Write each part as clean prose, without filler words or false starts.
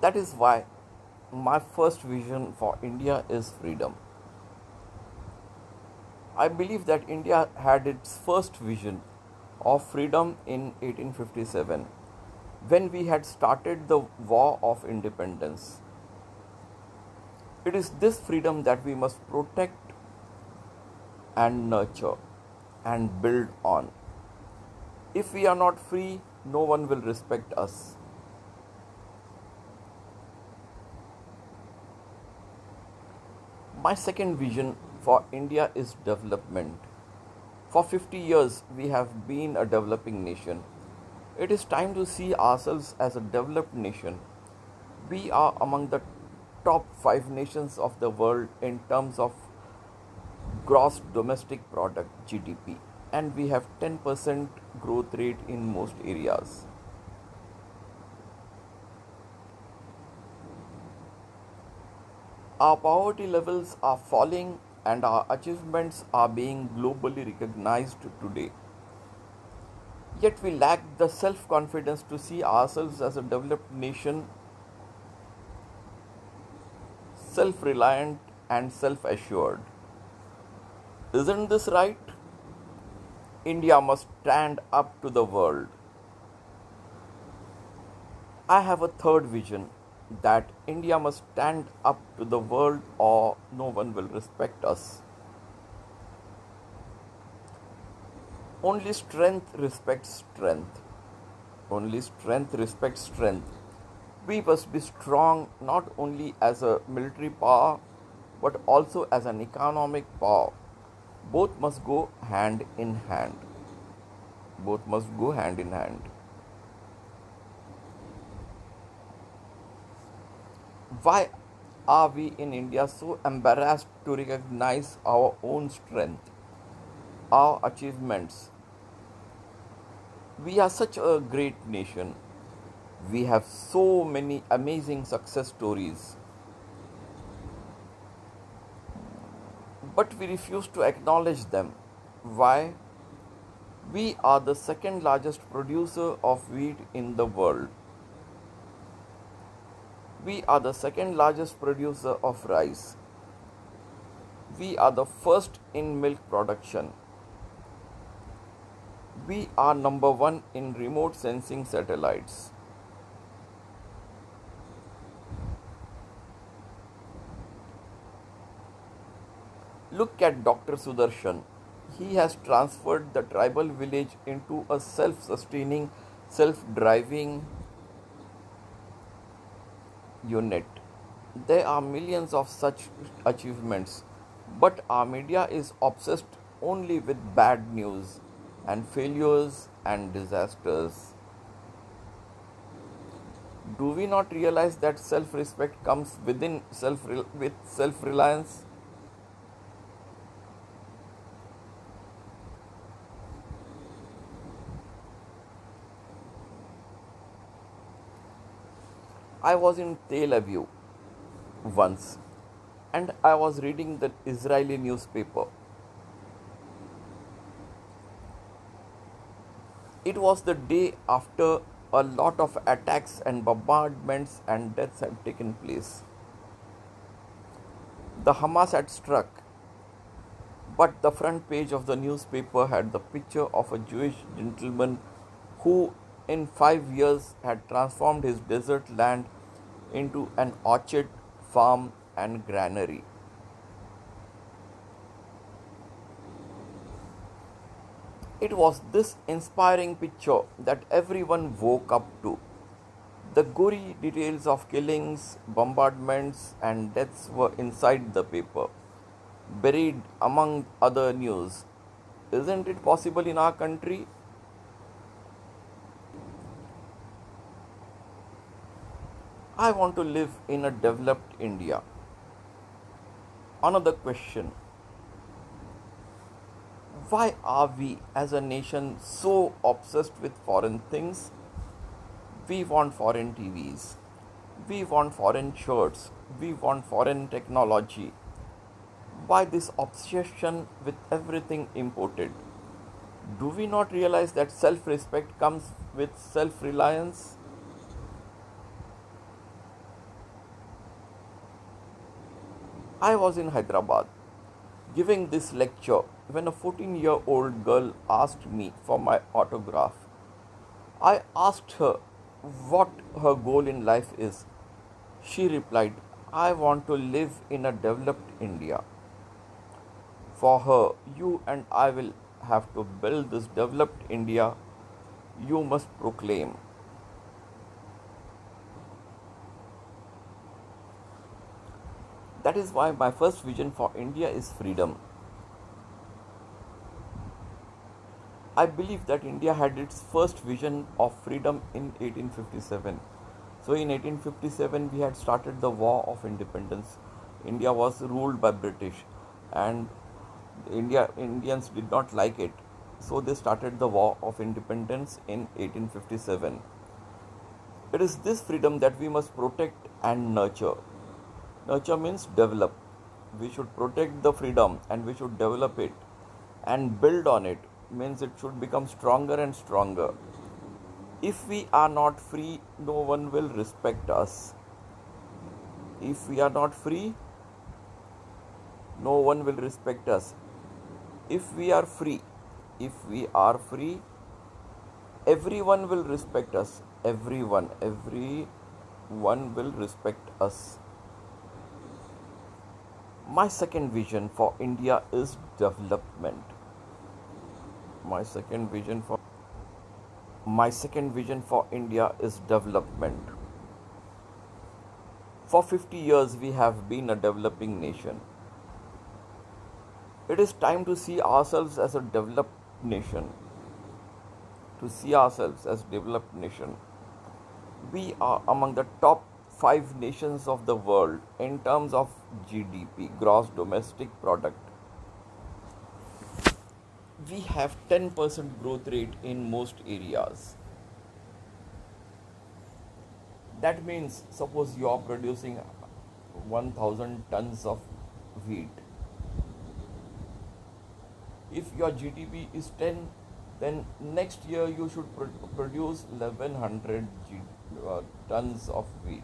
That is why my first vision for India is freedom. I believe that India had its first vision of freedom in 1857 when we had started the War of Independence. It is this freedom that we must protect and nurture and build on. If we are not free, no one will respect us. My second vision for India is development. For 50 years, we have been a developing nation. It is time to see ourselves as a developed nation. We are among the top 5 nations of the world in terms of gross domestic product GDP, and we have 10% growth rate in most areas. Our poverty levels are falling and our achievements are being globally recognized today. Yet we lack the self confidence to see ourselves as a developed nation, self reliant and self assured. Isn't this right? India must stand up to the world. I have a third vision that India must stand up to the world or no one will respect us. Only strength respects strength. Only strength respects strength. We must be strong not only as a military power but also as an economic power. Both must go hand in hand. Both must go hand in hand. Why are we in India so embarrassed to recognize our own strength, our achievements? We are such a great nation. We have so many amazing success stories, but we refuse to acknowledge them. Why? We are the second largest producer of wheat in the world. We are the second largest producer of rice. We are the first in milk production. We are number one in remote sensing satellites. Look at Dr. Sudarshan. He has transferred the tribal village into a self sustaining, self driving unit. There are millions of such achievements, but our media is obsessed only with bad news and failures and disasters. Do we not realize that self respect comes within with self reliance? I was in Tel Aviv once and I was reading the Israeli newspaper. It was the day after a lot of attacks and bombardments and deaths had taken place. The Hamas had struck, but the front page of the newspaper had the picture of a Jewish gentleman who, in 5 years, had transformed his desert land into an orchard, farm, and granary. It was this inspiring picture that everyone woke up to. The gory details of killings, bombardments, and deaths were inside the paper, buried among other news. Isn't it possible in our country? I want to live in a developed India. Another question: why are we as a nation so obsessed with foreign things? We want foreign TVs, we want foreign shirts, we want foreign technology. Why this obsession with everything imported? Do we not realize that self respect comes with self reliance? I was in Hyderabad giving this lecture when a 14-year-old girl asked me for my autograph. I asked her what her goal in life is. She replied, I want to live in a developed India. For her, you and I will have to build this developed India you must proclaim. That is why my first vision for India is freedom. I believe that India had its first vision of freedom in 1857. So in 1857 we had started the War of Independence. India was ruled by British, and Indians did not like it. So they started the War of Independence in 1857. It is this freedom that we must protect and nurture. Nurture means develop. We should protect the freedom and we should develop it and build on it, means it should become stronger and stronger. If we are not free, no one will respect us. If we are not free, no one will respect us. If we are free, everyone will respect us. Everyone will respect us. My second vision for India is development. My second vision for India is development. For 50 years we have been a developing nation. It is time to see ourselves as a developed nation. We are among the top 5 nations of the world in terms of GDP, gross domestic product. We have 10% growth rate in most areas. That means suppose you are producing 1000 tons of wheat. If your GDP is 10, then next year you should produce 1100 tons of wheat.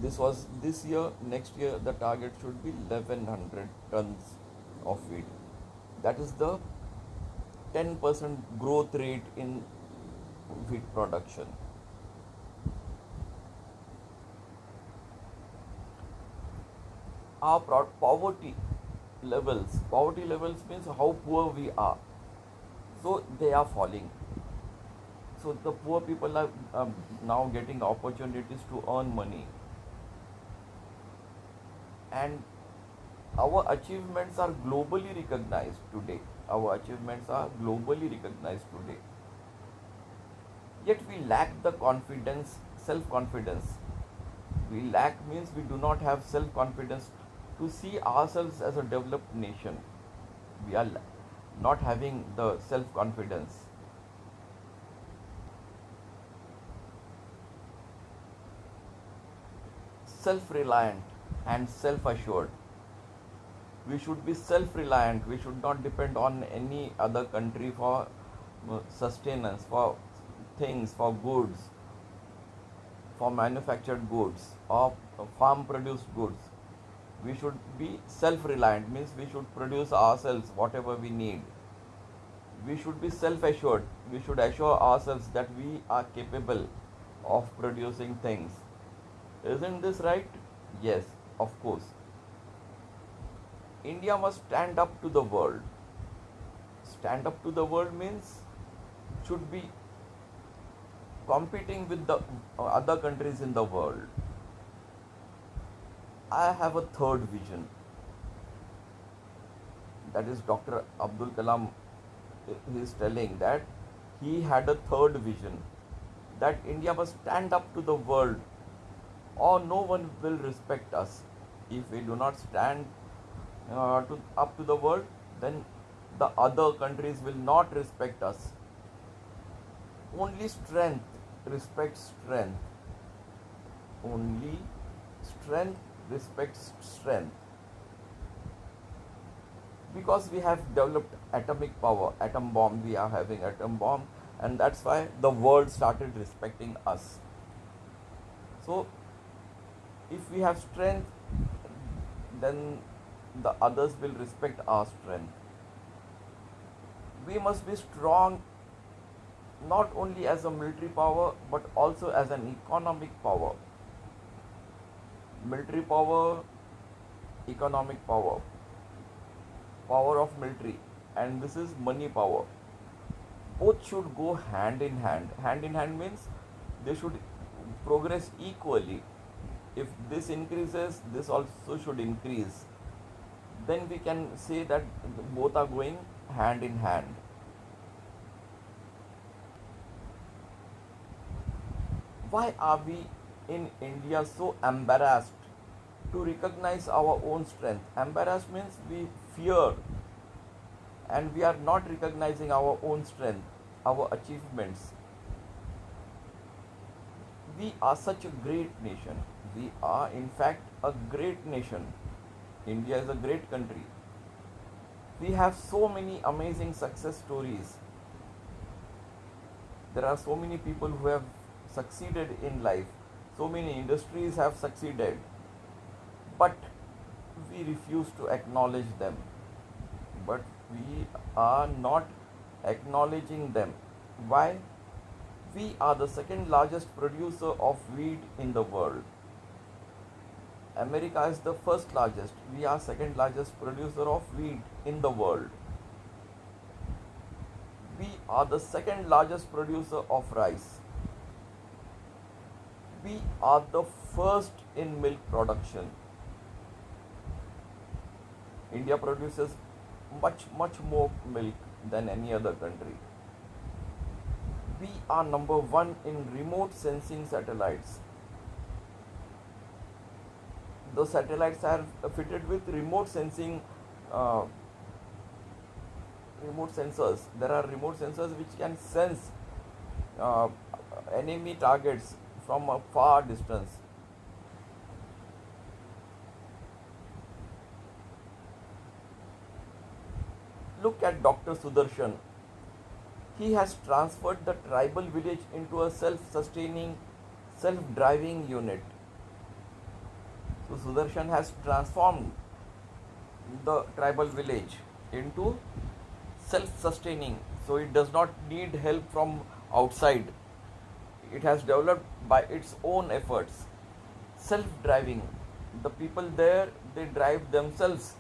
This year. Next year the target should be 1100 tons of wheat. That is the 10% growth rate in wheat production. Our poverty levels means how poor we are. So they are falling. So the poor people are now getting opportunities to earn money. And our achievements are globally recognized today. Yet we lack the confidence, self-confidence. We lack means we do not have self-confidence to see ourselves as a developed nation. We are not having the self-confidence. Self-reliant and self-assured. We should be self-reliant. We should not depend on any other country for sustenance, for things, for goods, for manufactured goods or farm produced goods. We should be self-reliant, means we should produce ourselves whatever we need. We should be self-assured. We should assure ourselves that we are capable of producing things. Isn't this right? Yes, of course. India must stand up to the world. Stand up to the world means should be competing with the other countries in the world. I have a third vision. That is Dr. Abdul Kalam is telling that he had a third vision, that India must stand up to the world or no one will respect us. If we do not stand up to the world, then the other countries will not respect us. Only strength respects strength. Only strength respects strength. Because we have developed atomic power, atom bomb, we are having atom bomb, and that's why the world started respecting us. So if we have strength, then the others will respect our strength. We must be strong not only as a military power but also as an economic power. Military power, economic power, power of military, and this is money power. Both should go hand in hand. Hand in hand means they should progress equally. If this increases, this also should increase. Then we can say that both are going hand in hand. Why are we in India so embarrassed to recognize our own strength? Embarrassed means we fear and we are not recognizing our own strength, our achievements. We are such a great nation. We are, in fact, a great nation. India is a great country. We have so many amazing success stories. There are so many people who have succeeded in life. So many industries have succeeded. But we refuse to acknowledge them. But we are not acknowledging them. Why? We are the second largest producer of wheat in the world. America is the first largest. We are second largest producer of wheat in the world. We are the second largest producer of rice. We are the first in milk production. India produces much more milk than any other country. We are number one in remote sensing satellites. The satellites are fitted with uh, remote sensors. There are remote sensors which can sense uh, enemy targets from a far distance. Look at Dr. Sudarshan. He has transferred the tribal village into a self-sustaining, self-driving unit. So Sudarshan has transformed the tribal village into self-sustaining. So it does not need help from outside. It has developed by its own efforts. Self-driving. The people there, they drive themselves.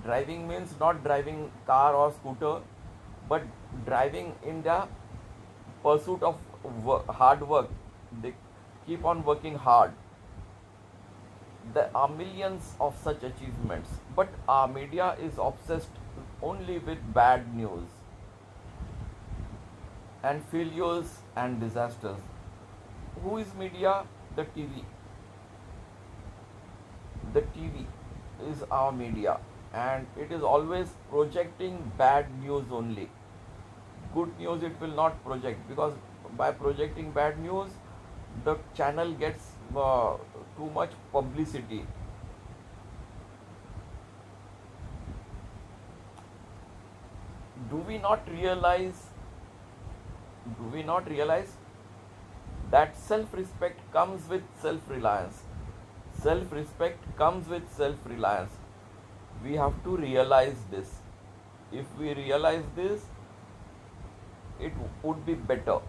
Driving means not driving car or scooter, but driving in the pursuit of hard work. They keep on working hard. There are millions of such achievements, but our media is obsessed only with bad news and failures and disasters. Who is media? The TV. The TV is our media, and it is always projecting bad news only. Good news it will not project, because by projecting bad news, the channel gets too much publicity. Do we not realize? Do we not realize that self-respect comes with self-reliance? Self-respect comes with self-reliance. We have to realize this. If we realize this, it would be better.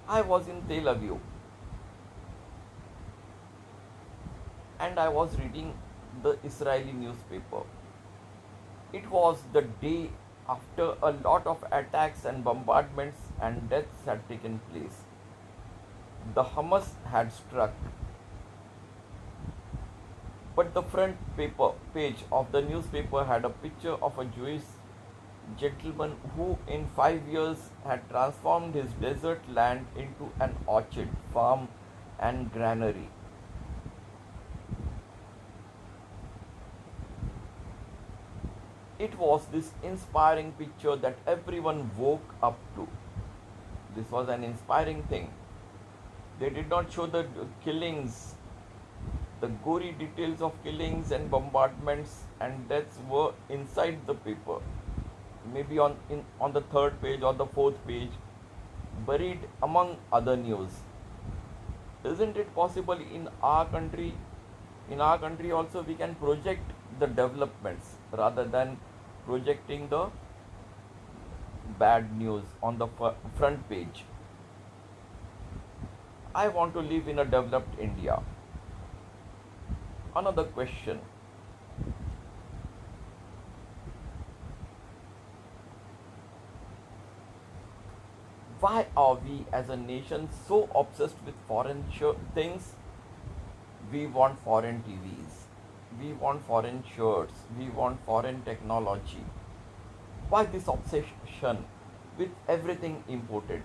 I was in Tel Aviv and I was reading the Israeli newspaper. It was the day after a lot of attacks and bombardments and deaths had taken place. The Hamas had struck. But the front page of the newspaper had a picture of a Jewish gentleman who in 5 years had transformed his desert land into an orchard, farm and granary. It was this inspiring picture that everyone woke up to. This was an inspiring thing. They did not show the killings, the gory details of killings and bombardments and deaths were inside the paper. Maybe on the third page or the fourth page, buried among other news. Isn't it possible in our country? In our country also we can project the developments rather than projecting the bad news on the front page. I want to live in a developed India. Another question: why are we as a nation so obsessed with foreign things? We want foreign TVs, we want foreign shirts, we want foreign technology. Why this obsession with everything imported?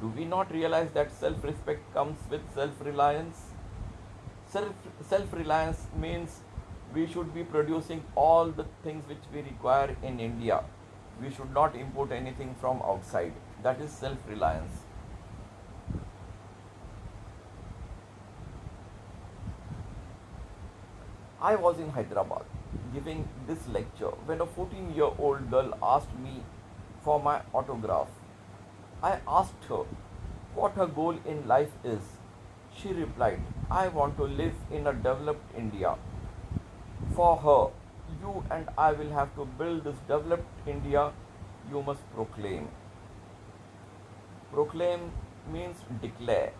Do we not realize that self respect comes with self reliance? Self reliance means we should be producing all the things which we require in India. We should not import anything from outside. That is self reliance. I was in Hyderabad giving this lecture when a 14-year-old girl asked me for my autograph. I asked her what her goal in life is. She replied, I want to live in a developed India. For her, you and I will have to build this developed India. You must proclaim. Proclaim means declare.